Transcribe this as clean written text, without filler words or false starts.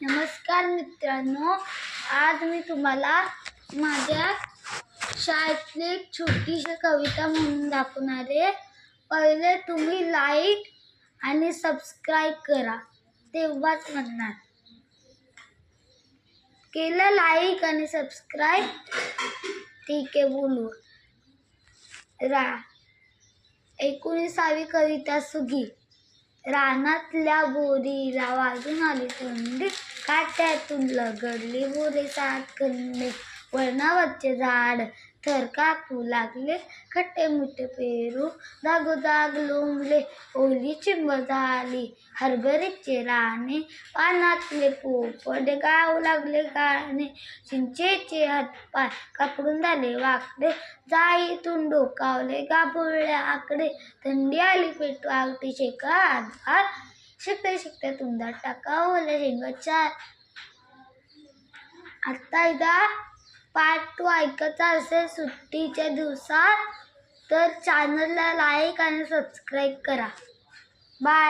नमस्कार मित्रांनो, आज मी तुम्हाला माझ्या शाळेतली एक छोटीशी कविता म्हणून दाखवणार आहे. पहिले तुम्ही लाईक आणि सबस्क्राईब करा, तेव्हाच म्हणणार. केलं लाईक आणि सबस्क्राईब? ठीक आहे, बोलू. 19वी कविता सुगी. रानातल्या बोरीला वाजून आली थंडी, काट्यातून लगडली बोरे सात खंडे. वळणावरचे झाड थर कापू लागले, खट्टे मिठे पेरू जागोजाग लोंबले. ओली चिंब झाली हरभऱ्याचे राणे, पानातले पोपट गाऊ लागले गाणे. चिंचेचे हातपाय कापडून झाले वाकडे, जाईतून डोकावले गाभोळले आकडे. थंडी आली पेटवावटी शेका आधार, शिकते शिकते तुंदात टाका ओल्या शेंगाच्या. आता एकदा पार्ट 2 ऐकायचा असेल सुट्टीच्या दिवसात तर चॅनलला लाईक आणि सबस्क्राईब करा. बाय.